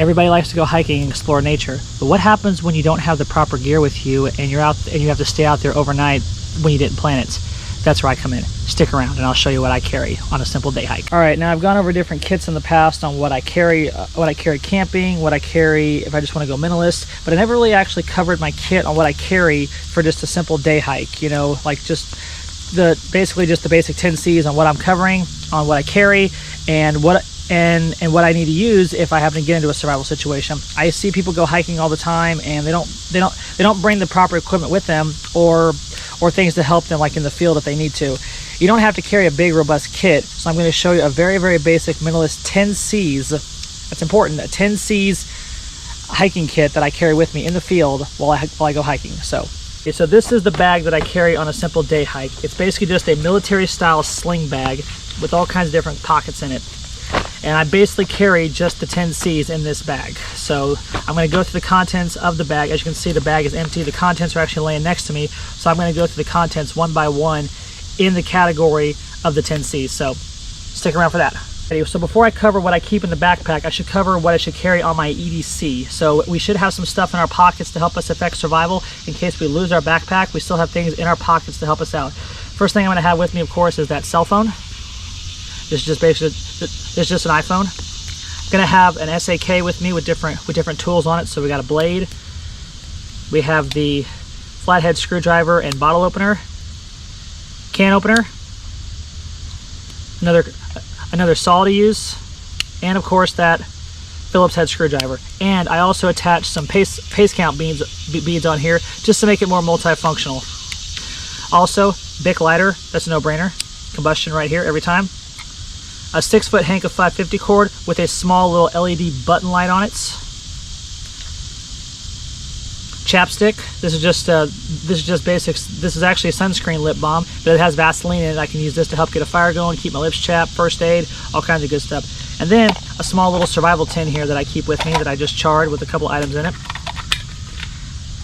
Everybody likes to go hiking and explore nature, but what happens when you don't have the proper gear with you and you're out and you have to stay out there overnight when you didn't plan it? That's where I come in. Stick around and I'll show you what I carry on a simple day hike. All right, now I've gone over different kits in the past on what I carry camping, what I carry if I just want to go minimalist, but I never really actually covered my kit on what I carry for just a simple day hike, you know, like basically just the basic 10 C's on what I'm covering, on what I carry, and what I need to use if I happen to get into a survival situation. I see people go hiking all the time and they don't bring the proper equipment with them or things to help them, like in the field if they need to. You don't have to carry a big robust kit, so I'm going to show you a very, very basic minimalist 10 C's. That's important, a 10 C's hiking kit that I carry with me in the field while I go hiking. So this is the bag that I carry on a simple day hike. It's basically just a military style sling bag with all kinds of different pockets in it. And I basically carry just the 10 C's in this bag. So I'm going to go through the contents of the bag. As you can see, the bag is empty. The contents are actually laying next to me. So I'm going to go through the contents one by one in the category of the 10 C's. So stick around for that. So before I cover what I keep in the backpack, I should cover what I should carry on my EDC. So we should have some stuff in our pockets to help us affect survival. In case we lose our backpack, we still have things in our pockets to help us out. First thing I'm going to have with me, of course, is that cell phone. This is just an iPhone. I'm gonna have an SAK with me with different tools on it. So we got a blade. We have the flathead screwdriver and bottle opener, can opener, another saw to use, and of course that Phillips head screwdriver. And I also attached some pace count beads on here just to make it more multifunctional. Also, Bic lighter. That's a no-brainer. Combustion right here every time. A 6-foot Hank of 550 cord with a small little LED button light on it. Chapstick. This is just basics. This is actually a sunscreen lip balm, but it has Vaseline in it. I can use this to help get a fire going, keep my lips chapped, first aid, all kinds of good stuff. And then a small little survival tin here that I keep with me that I just charred with a couple items in it.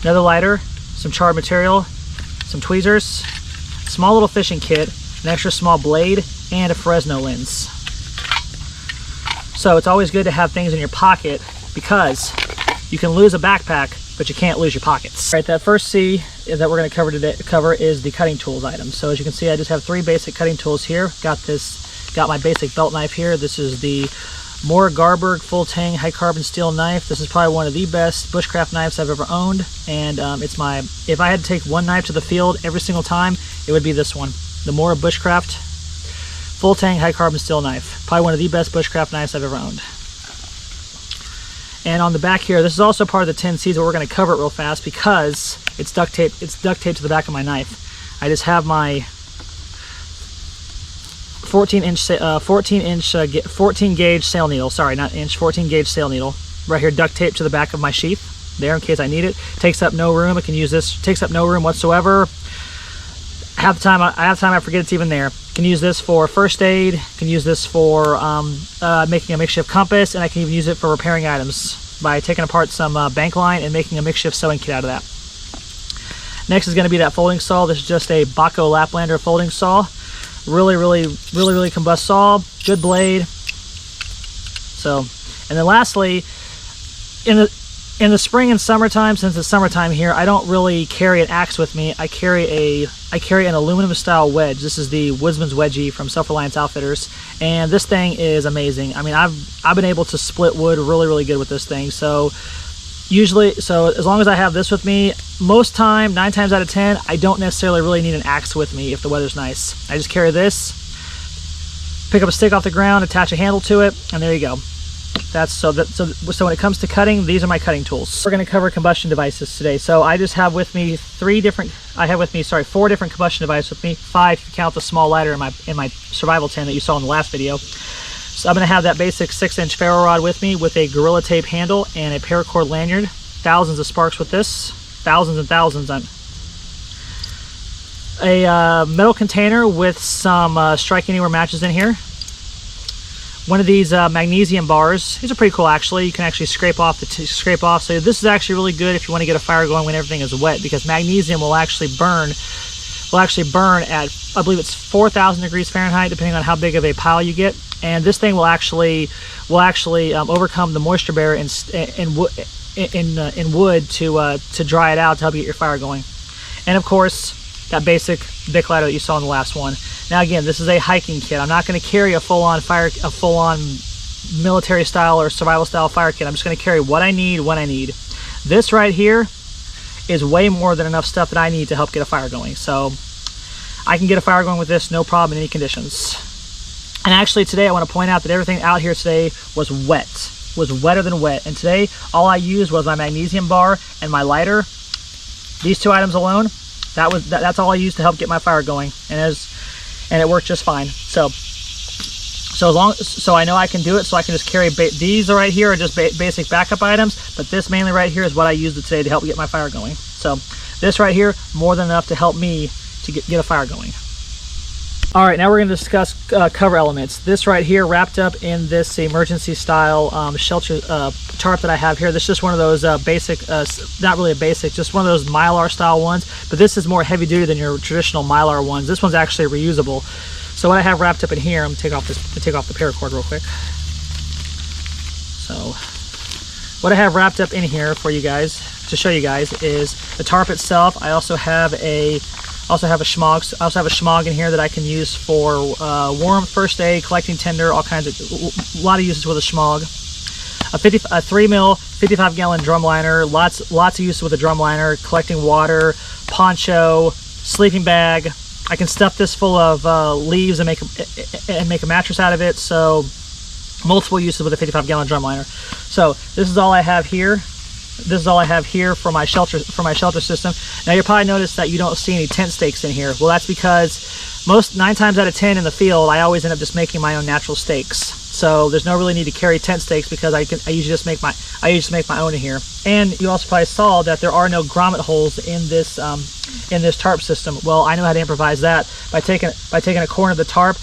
Another lighter, some charred material, some tweezers, small little fishing kit, an extra small blade, and a Fresno lens. So it's always good to have things in your pocket because you can lose a backpack, but you can't lose your pockets. All right, that first C that we're going to cover is the cutting tools item. So as you can see, I just have 3 basic cutting tools here. Got my basic belt knife here. This is the Moore Garberg full tang high carbon steel knife. This is probably one of the best bushcraft knives I've ever owned, and if I had to take one knife to the field every single time, it would be this one, the Moore Bushcraft full tang high carbon steel knife. Probably one of the best bushcraft knives I've ever owned. And on the back here, this is also part of the 10 C's, but we're going to cover it real fast because it's duct taped to the back of my knife. I just have my 14 gauge sail needle. Sorry, not inch, 14 gauge sail needle. Right here, duct taped to the back of my sheath there in case I need it. Takes up no room. I can use this. Takes up no room whatsoever. Half the time I forget it's even there. Can use this for first aid, can use this for making a makeshift compass, and I can even use it for repairing items by taking apart some bank line and making a makeshift sewing kit out of that. Next is going to be that folding saw. This is just a Baco Laplander folding saw. Really combust saw, good blade. So, and then lastly, in the spring and summertime, since it's summertime here, I don't really carry an axe with me. I carry an aluminum style wedge. This is the Woodsman's Wedgie from Self-Reliance Outfitters, and this thing is amazing. I mean, I've been able to split wood really good with this thing. So as long as I have this with me, most time, 9 times out of 10, I don't necessarily really need an axe with me if the weather's nice. I just carry this, pick up a stick off the ground, attach a handle to it, and there you go. So when it comes to cutting, these are my cutting tools. We're going to cover combustion devices today. So I just have with me 4 different combustion devices with me. 5 if you count the small lighter in my survival tin that you saw in the last video. So I'm going to have that basic 6-inch ferro rod with me with a Gorilla Tape handle and a paracord lanyard. Thousands of sparks with this. Thousands and thousands. A metal container with some Strike Anywhere matches in here. One of these magnesium bars. These are pretty cool actually. You can actually scrape off. So this is actually really good if you want to get a fire going when everything is wet, because magnesium will actually burn will actually burn at, I believe it's 4,000 degrees Fahrenheit, depending on how big of a pile you get. And this thing will actually overcome the moisture barrier in wood to dry it out to help you get your fire going. And of course, that basic Bic lighter that you saw in the last one. Now again, this is a hiking kit. I'm not going to carry a full-on military style or survival style fire kit. I'm just going to carry what I need when I need. This right here is way more than enough stuff that I need to help get a fire going. So I can get a fire going with this, no problem in any conditions. And actually today I want to point out that everything out here today was wet, was wetter than wet. And today all I used was my magnesium bar and my lighter. These two items alone, that's all I used to help get my fire going, and it worked just fine. So I know I can do it, so I can just carry these right here are just basic backup items, but this mainly right here is what I used today to help get my fire going. So this right here, more than enough to help me to get a fire going. All right, now we're going to discuss cover elements. This right here, wrapped up in this emergency style shelter tarp that I have here. This is just one of those basic, not really a basic, just one of those Mylar style ones, but this is more heavy duty than your traditional Mylar ones. This one's actually reusable. So what I have wrapped up in here, I'm going to take off the paracord real quick. So what I have wrapped up in here for you guys, to show you guys, is the tarp itself. I also have a schmog. I also have a schmog in here that I can use for warmth, first aid, collecting tinder, all kinds of, a lot of uses with a schmog. A 3 mil 55 gallon drum liner, lots of uses with a drum liner, collecting water, poncho, sleeping bag. I can stuff this full of leaves and make a mattress out of it. So multiple uses with a 55 gallon drum liner. So this is all I have here. This is all I have here for my shelter system. Now you'll probably notice that you don't see any tent stakes in here. Well, that's because 9 times out of 10 in the field, I always end up just making my own natural stakes. So there's no really need to carry tent stakes because I usually just make my own in here. And you also probably saw that there are no grommet holes in this tarp system. Well, I know how to improvise that by taking a corner of the tarp,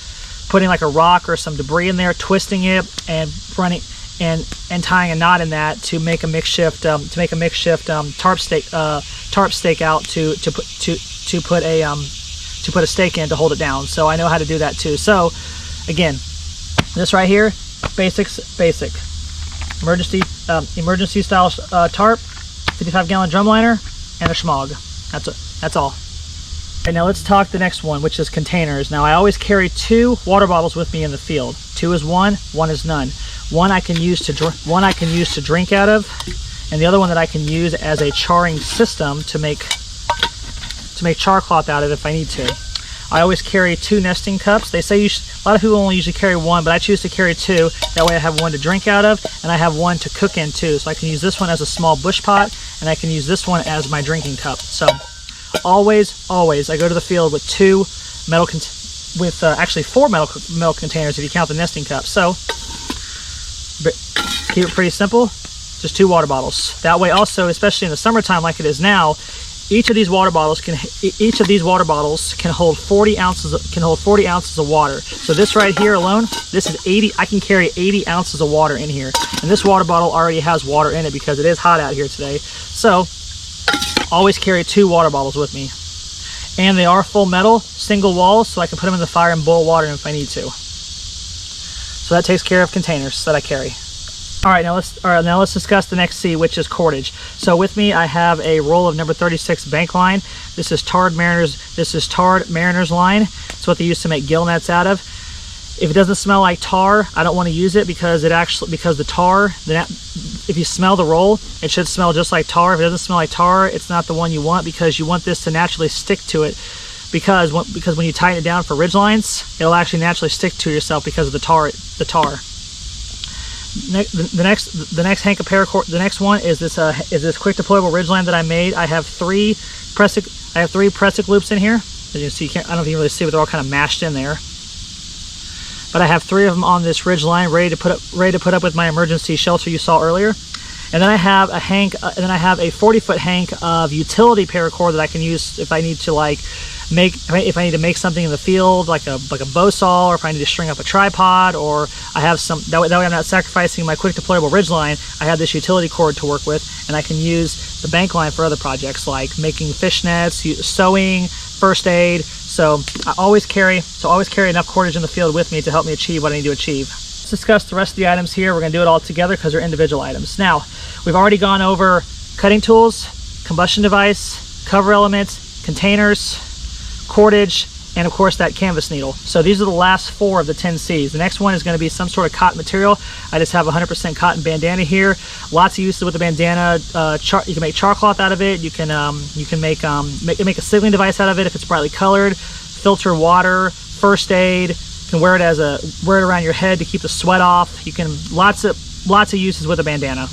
putting like a rock or some debris in there, twisting it, and running and tying a knot in that to make a makeshift tarp stake out to put a stake in to hold it down. So I know how to do that too. So again, this right here, basic emergency style tarp, 55 gallon drum liner, and a schmog. That's all. And now let's talk the next one, which is containers. Now I always carry 2 water bottles with me in the field. 2 is one is none. One I can use to drink out of, and the other one that I can use as a charring system to make char cloth out of if I need to. I always carry 2 nesting cups. They say a lot of people only usually carry 1, but I choose to carry 2. That way I have one to drink out of, and I have one to cook in too. So I can use this one as a small bush pot, and I can use this one as my drinking cup. So always I go to the field with 2 metal actually 4 metal containers if you count the nesting cup. So keep it pretty simple, just 2 water bottles. That way also, especially in the summertime like it is now, each of these water bottles can hold 40 ounces of water. So this right here alone, this is 80. I can carry 80 ounces of water in here, and this water bottle already has water in it because it is hot out here today. So always carry 2 water bottles with me, and they are full metal, single walls, so I can put them in the fire and boil water if I need to. So that takes care of containers that I carry. All right, now let's discuss the next C, which is cordage. So with me, I have a roll of number 36 bank line. This is tarred Mariner's line. It's what they use to make gill nets out of. If it doesn't smell like tar, I don't want to use it because the tar, if you smell the roll, it should smell just like tar. If it doesn't smell like tar, it's not the one you want, because you want this to naturally stick to it. Because when you tighten it down for ridge lines, it'll actually naturally stick to yourself because of the tar. The next hank of paracord. The next one is this quick deployable ridgeline that I made. I have 3 pressic loops in here. As you can see, I don't know if you can really see, but they're all kind of mashed in there. But I have 3 of them on this ridgeline, ready to put up with my emergency shelter you saw earlier. And then I have a 40-foot hank of utility paracord that I can use if I need to if I need to make something in the field, like a bow saw, or if I need to string up a tripod, or I have some, that way I'm not sacrificing my quick deployable ridgeline. I have this utility cord to work with, and I can use the bank line for other projects like making fish nets, sewing, first aid. So I always carry enough cordage in the field with me to help me achieve what I need to achieve. Let's discuss the rest of the items here. We're going to do it all together because they're individual items. Now, we've already gone over cutting tools, combustion device, cover elements, containers, cordage, and of course that canvas needle. So these are the last 4 of the 10 C's. The next one is going to be some sort of cotton material. I just have 100% cotton bandana here. Lots of uses with the bandana. You can make char cloth out of it. You can make a signaling device out of it if it's brightly colored. Filter water, first aid. You can wear it around your head to keep the sweat off. You can lots of uses with a bandana.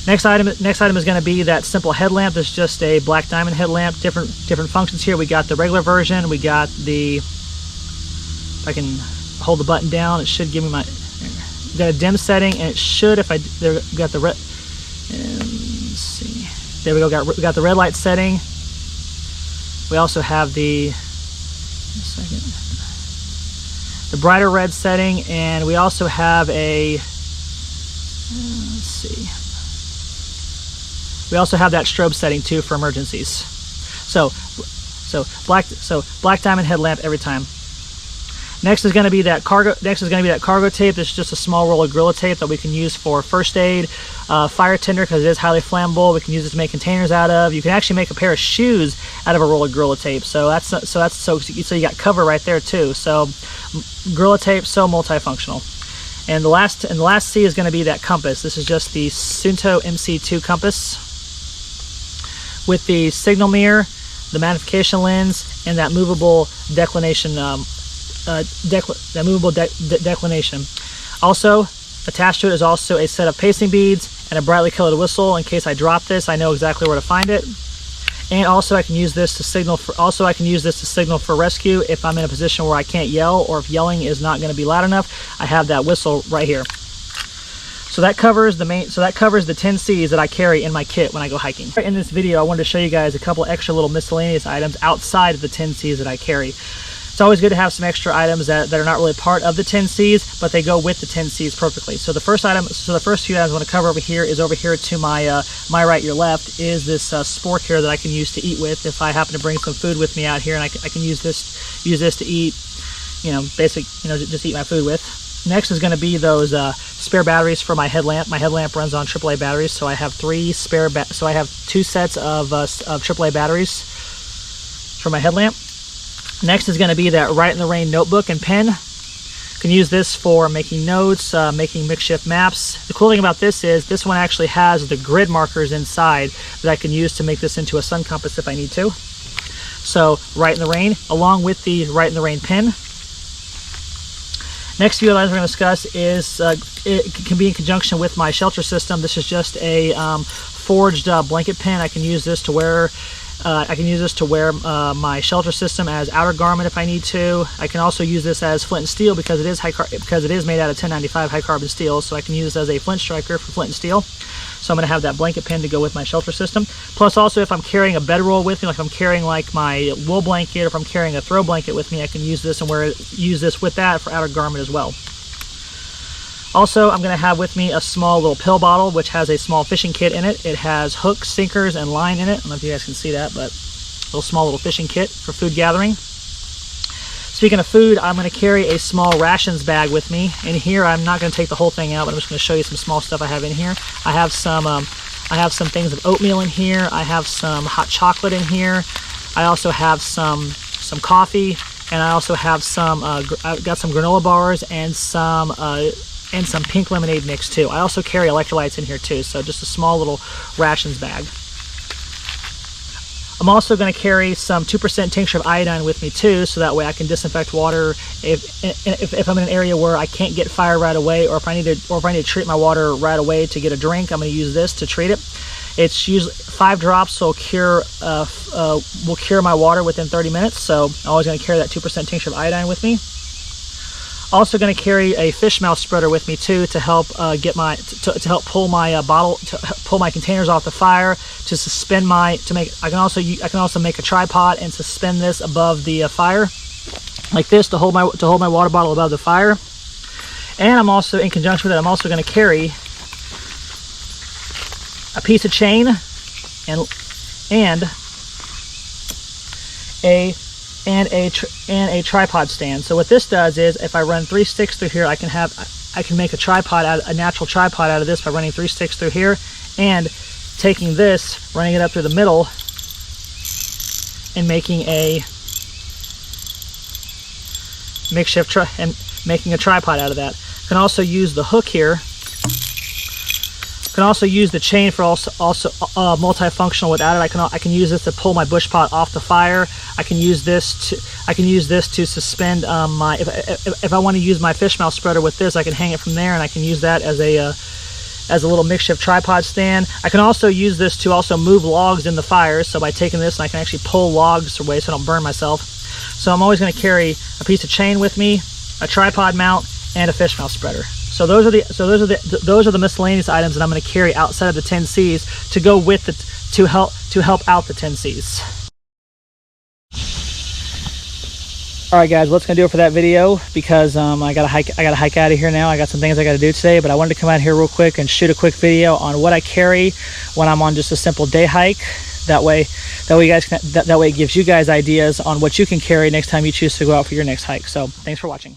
Next item is going to be that simple headlamp. It's just a black diamond headlamp. Different functions here. We got the regular version. We got the, if I can hold the button down, it should give me my, got a dim setting, and it should, if I got the red, let's see, there we go. We got the red light setting. We also have the brighter red setting, and we also have a, let's see. We also have that strobe setting too for emergencies. So black diamond headlamp every time. Next is going to be that cargo tape. This is just a small roll of Gorilla Tape that we can use for first aid, fire tinder, because it is highly flammable. We can use it to make containers out of. You can actually make a pair of shoes out of a roll of Gorilla Tape. So you got cover right there too. So Gorilla Tape, so multifunctional. And the last C is going to be that compass. This is just the Sunto MC2 compass with the signal mirror, the magnification lens, and that movable declination. Declination. Also attached to it is also a set of pacing beads and a brightly colored whistle. In case I drop this, I know exactly where to find it. And also I can use this to signal for rescue if I'm in a position where I can't yell, or if yelling is not going to be loud enough. I have that whistle right here. So that covers the 10 C's that I carry in my kit when I go hiking. In this video, I wanted to show you guys a couple extra little miscellaneous items outside of the 10 C's that I carry. It's always good to have some extra items that are not really part of the 10 C's, but they go with the 10 C's perfectly. So the first few items I want to cover over here to my right, your left, is this spork here that I can use to eat with if I happen to bring some food with me out here, and I can use this to eat, just eat my food with. Next is going to be those spare batteries for my headlamp. My headlamp runs on AAA batteries, so I have 2 sets of AAA batteries for my headlamp. Next is going to be that Write in the Rain notebook and pen. You can use this for making notes, making makeshift maps. The cool thing about this is this one actually has the grid markers inside that I can use to make this into a sun compass if I need to. So Write in the Rain, along with the Write in the Rain pen. Next few items we're going to discuss is it can be in conjunction with my shelter system. This is just a forged blanket pen. I can use this to wear. My shelter system as outer garment if I need to. I can also use this as flint and steel because it is made out of 1095 high carbon steel. So I can use this as a flint striker for flint and steel. So I'm going to have that blanket pen to go with my shelter system. Plus also if I'm carrying a bedroll with me, like if I'm carrying like my wool blanket, or if I'm carrying a throw blanket with me, I can use this with that for outer garment as well. Also, I'm going to have with me a small little pill bottle, which has a small fishing kit in it. It has hooks, sinkers, and line in it. I don't know if you guys can see that, but a small little fishing kit for food gathering. Speaking of food, I'm going to carry a small rations bag with me. In here, I'm not going to take the whole thing out, but I'm just going to show you some small stuff I have in here. I have some things of oatmeal in here. I have some hot chocolate in here. I also have some coffee, and I also have I've got some granola bars and some pink lemonade mix too. I also carry electrolytes in here too, so just a small little rations bag. I'm also going to carry some 2% tincture of iodine with me too, so that way I can disinfect water if I'm in an area where I can't get fire right away, or if I need to treat my water right away to get a drink. I'm going to use this to treat it. It's usually 5 drops will cure my water within 30 minutes. So I'm always going to carry that 2% tincture of iodine with me. Also going to carry a fish mouth spreader with me too to help pull my containers off the fire, I can also make a tripod and suspend this above the fire like this to hold my water bottle above the fire. And I'm also, in conjunction with it, I'm also going to carry a piece of chain a tripod stand. So what this does is, if I run 3 sticks through here, I can make a tripod a natural tripod out of this by running 3 sticks through here, and taking this, running it up through the middle, and making a makeshift making a tripod out of that. You can also use the hook here. You can also use the chain for also multifunctional without it. I can use this to pull my bush pot off the fire. I can use this to suspend my if I want to use my fish mouth spreader with this, I can hang it from there, and I can use that as a little makeshift tripod stand. I can also use this to also move logs in the fire. So by taking this, I can actually pull logs away so I don't burn myself. So I'm always going to carry a piece of chain with me, a tripod mount, and a fish mouth spreader. So those are the miscellaneous items that I'm going to carry outside of the 10Cs to go with to help out the 10Cs. All right, guys, what's gonna do it for that video, because I gotta hike out of here now. I got some things I gotta do today, but I wanted to come out here real quick and shoot a quick video on what I carry when I'm on just a simple day hike. That way it gives you guys ideas on what you can carry next time you choose to go out for your next hike. So thanks for watching.